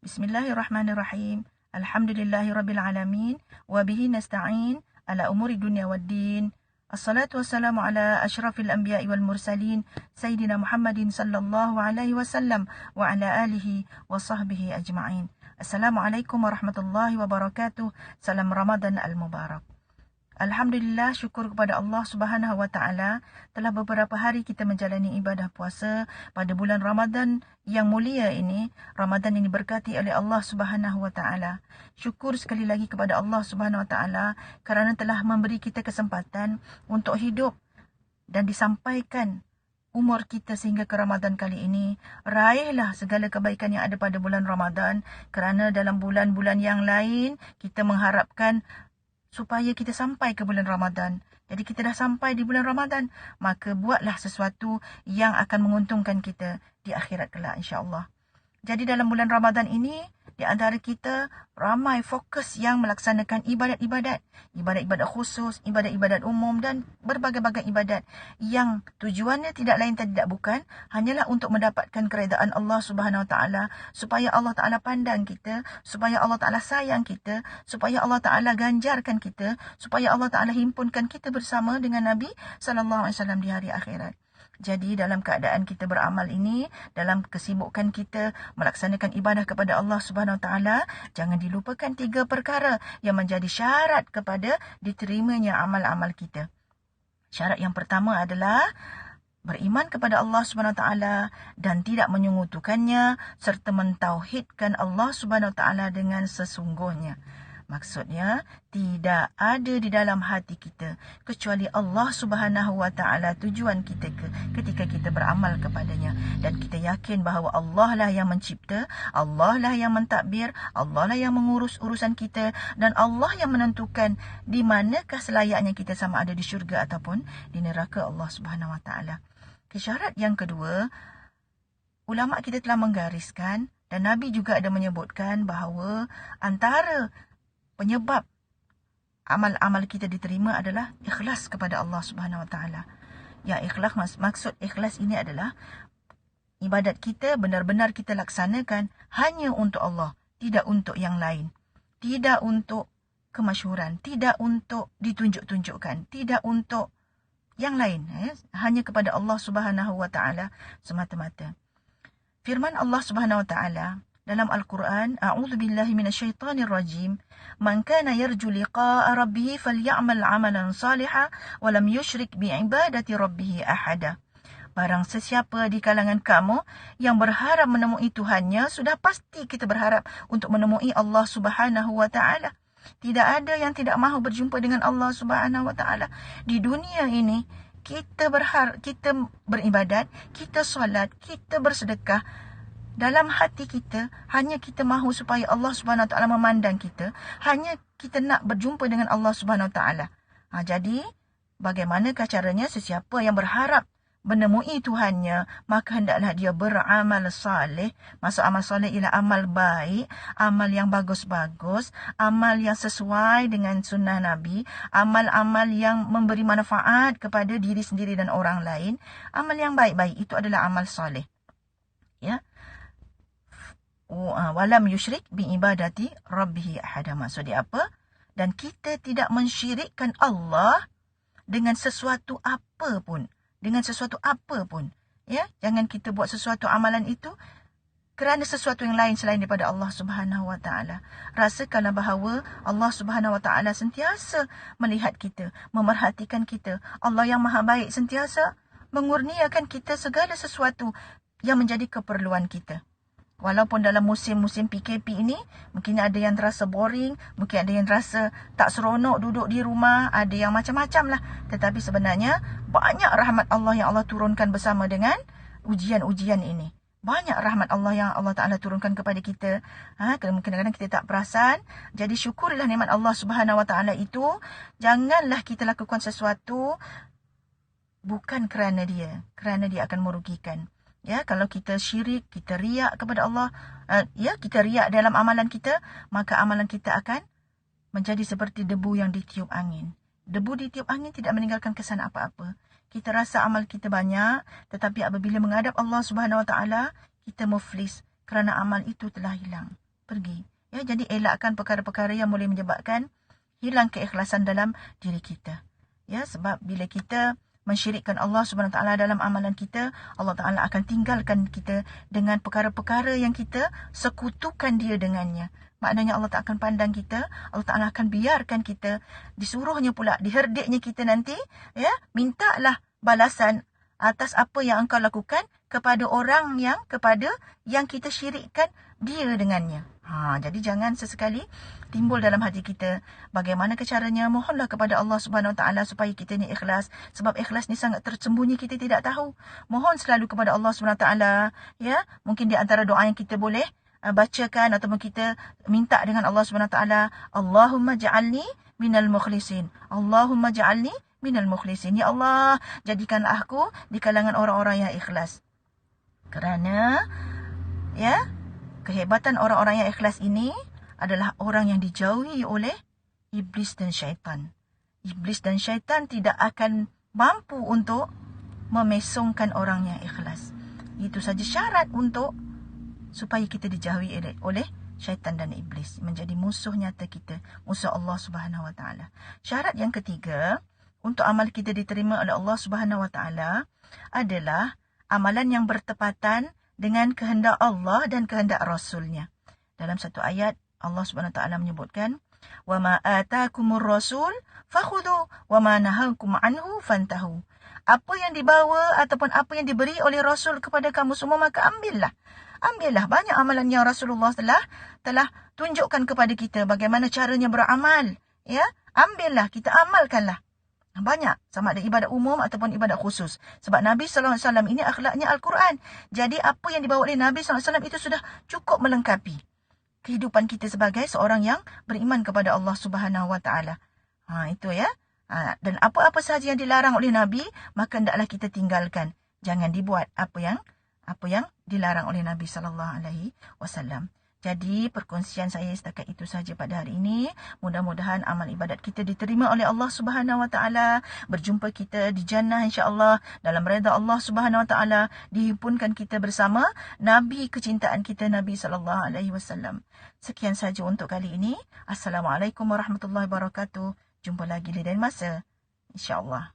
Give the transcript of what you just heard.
Bismillahirrahmanirrahim. Alhamdulillahirrabbilalamin. Wabihi nasta'in ala umuri dunia waddin. Assalatu wassalamu ala ashrafil anbiya'i wal mursalin. Sayyidina Muhammadin sallallahu alaihi wasallam. Wa ala alihi wa sahbihi ajma'in. Assalamualaikum warahmatullahi wabarakatuh. Salam Ramadan al-Mubarak. Alhamdulillah, syukur kepada Allah Subhanahu Wa Taala telah beberapa hari kita menjalani ibadah puasa pada bulan Ramadan yang mulia ini. Ramadan ini diberkati oleh Allah Subhanahu Wa Taala. Syukur sekali lagi kepada Allah Subhanahu Wa Taala kerana telah memberi kita kesempatan untuk hidup dan disampaikan umur kita sehingga ke Ramadan kali ini. Raihlah segala kebaikan yang ada pada bulan Ramadan, kerana dalam bulan-bulan yang lain kita mengharapkan supaya kita sampai ke bulan Ramadan. Jadi kita dah sampai di bulan Ramadan, maka buatlah sesuatu yang akan menguntungkan kita di akhirat kelak, insya-Allah. Jadi dalam bulan Ramadan ini, di antara kita ramai fokus yang melaksanakan ibadat-ibadat. Ibadat-ibadat khusus, ibadat-ibadat umum dan berbagai-bagai ibadat yang tujuannya tidak lain tidak bukan hanyalah untuk mendapatkan keredaan Allah Subhanahu Wa Taala, supaya Allah Taala pandang kita, supaya Allah Taala sayang kita, supaya Allah Taala ganjarkan kita, supaya Allah Taala himpunkan kita bersama dengan Nabi sallallahu alaihi wasallam di hari akhirat. Jadi dalam keadaan kita beramal ini, dalam kesibukan kita melaksanakan ibadah kepada Allah Subhanahu Wa Taala, jangan dilupakan 3 perkara yang menjadi syarat kepada diterimanya amal-amal kita. Syarat yang pertama adalah beriman kepada Allah Subhanahu Wa Taala dan tidak menyungutukannya, serta mentauhidkan Allah Subhanahu Wa Taala dengan sesungguhnya. Maksudnya, tidak ada di dalam hati kita kecuali Allah Subhanahu Wa Taala tujuan kita ketika kita beramal kepadanya. Dan kita yakin bahawa Allah lah yang mencipta, Allah lah yang mentadbir, Allah lah yang mengurus urusan kita, dan Allah yang menentukan di manakah selayaknya kita, sama ada di syurga ataupun di neraka Allah Subhanahu Wa Taala. Syarat yang kedua, ulama kita telah menggariskan dan Nabi juga ada menyebutkan bahawa antara penyebab amal-amal kita diterima adalah ikhlas kepada Allah Subhanahu Wa Taala. Ya, ikhlas, maksud ikhlas ini adalah ibadat kita benar-benar kita laksanakan hanya untuk Allah, tidak untuk yang lain. Tidak untuk kemasyhuran, tidak untuk ditunjuk-tunjukkan, tidak untuk yang lain, hanya kepada Allah Subhanahu Wa Taala semata-mata. Firman Allah Subhanahu Wa Taala dalam Al-Quran, A'udzubillahi minasyaitanirrajim, Man kana yarju liqa'a rabbih falya'mal 'amalan salihan wa lam yusyrik bi'ibadati rabbih ahada. Barang sesiapa di kalangan kamu yang berharap menemui Tuhannya, sudah pasti kita berharap untuk menemui Allah Subhanahu Wa Taala. Tidak ada yang tidak mahu berjumpa dengan Allah Subhanahu Wa Taala. Di dunia ini, kita beribadat, kita solat, kita bersedekah. Dalam hati kita, hanya kita mahu supaya Allah Subhanahu Wa Taala memandang kita. Hanya kita nak berjumpa dengan Allah Subhanahu Wa Taala. Jadi, bagaimanakah caranya? Sesiapa yang berharap menemui Tuhannya, maka hendaklah dia beramal saleh. Maksud amal saleh ialah amal baik, amal yang bagus-bagus, amal yang sesuai dengan sunnah Nabi, amal-amal yang memberi manfaat kepada diri sendiri dan orang lain. Amal yang baik-baik itu adalah amal saleh. Ya. Walam yusyrik bi'ibadati rabbih ahada. Maksudnya apa? Dan kita tidak mensyirikkan Allah dengan sesuatu apa pun. Dengan sesuatu apa pun. Ya, jangan kita buat sesuatu amalan itu kerana sesuatu yang lain selain daripada Allah Subhanahu Wa Taala. Rasakanlah bahawa Allah Subhanahu Wa Taala sentiasa melihat kita, memerhatikan kita. Allah yang Maha Baik sentiasa mengurniakan kita segala sesuatu yang menjadi keperluan kita. Walaupun dalam musim-musim PKP ini, mungkin ada yang terasa boring, mungkin ada yang terasa tak seronok duduk di rumah, ada yang macam-macam lah. Tetapi sebenarnya, banyak rahmat Allah yang Allah turunkan bersama dengan ujian-ujian ini. Banyak rahmat Allah yang Allah Ta'ala turunkan kepada kita. Kadang-kadang kita tak perasan. Jadi syukurilah nikmat Allah Subhanahu Wa Ta'ala itu. Janganlah kita lakukan sesuatu bukan kerana dia akan merugikan. Ya, kalau kita syirik, kita riak kepada Allah, kita riak dalam amalan kita, maka amalan kita akan menjadi seperti debu yang ditiup angin. Debu ditiup angin tidak meninggalkan kesan apa-apa. Kita rasa amal kita banyak, tetapi apabila menghadap Allah Subhanahu Wa Taala, kita muflis kerana amal itu telah hilang. pergi. Ya, jadi elakkan perkara-perkara yang boleh menyebabkan hilang keikhlasan dalam diri kita. Ya, sebab bila kita mensyirikkan Allah Subhanahu Wa Taala dalam amalan kita, Allah Taala akan tinggalkan kita dengan perkara-perkara yang kita sekutukan dia dengannya. Maknanya Allah tak akan pandang kita, Allah Taala akan biarkan kita, disuruhnya pula, diherdiknya kita nanti, ya, mintalah balasan atas apa yang engkau lakukan kepada orang yang kita syirikkan dia dengannya. Jadi jangan sesekali timbul dalam hati kita bagaimana caranya, mohonlah kepada Allah Subhanahu Wa Taala supaya kita ni ikhlas, sebab ikhlas ni sangat tersembunyi, kita tidak tahu. Mohon selalu kepada Allah Subhanahu Wa Taala, ya. Mungkin di antara doa yang kita boleh bacakan ataupun kita minta dengan Allah Subhanahu Wa Taala, Allahumma ja'alni minal mukhlisin. Allahumma ja'alni minal mukhlisin. Ya Allah, jadikanlah aku di kalangan orang-orang yang ikhlas. Kerana ya, kehebatan orang-orang yang ikhlas ini adalah orang yang dijauhi oleh iblis dan syaitan. Iblis dan syaitan tidak akan mampu untuk memesongkan orang yang ikhlas. Itu saja syarat untuk supaya kita dijauhi oleh syaitan dan iblis, menjadi musuh nyata kita, musuh Allah Subhanahu Wa Taala. Syarat yang ketiga untuk amal kita diterima oleh Allah Subhanahu Wa Taala adalah amalan yang bertepatan dengan kehendak Allah dan kehendak Rasulnya. Dalam satu ayat Allah Subhanahu Wa Taala menyebutkan, "Wa ma ataakumur rasul fakhudhu wa ma nahakum anhu fantahu." Apa yang dibawa ataupun apa yang diberi oleh Rasul kepada kamu semua, maka ambillah. Ambillah. Banyak amalan yang Rasulullah telah tunjukkan kepada kita bagaimana caranya beramal. Ya, ambillah, kita amalkanlah. Banyak, sama ada ibadat umum ataupun ibadat khusus. Sebab Nabi SAW ini akhlaknya Al-Quran. Jadi apa yang dibawa oleh Nabi SAW itu sudah cukup melengkapi kehidupan kita sebagai seorang yang beriman kepada Allah Subhanahu Wa Taala. Itu ya. Dan apa-apa sahaja yang dilarang oleh Nabi, maka hendaklah kita tinggalkan. Jangan dibuat apa yang dilarang oleh Nabi SAW. Jadi perkongsian saya setakat itu sahaja pada hari ini. Mudah-mudahan amal ibadat kita diterima oleh Allah Subhanahu Wa Taala. Berjumpa kita di jannah insya-Allah, dalam redha Allah Subhanahu Wa Taala, dihimpunkan kita bersama Nabi kecintaan kita, Nabi SAW. Sekian sahaja untuk kali ini. Assalamualaikum warahmatullahi wabarakatuh. Jumpa lagi di lain masa, insya-Allah.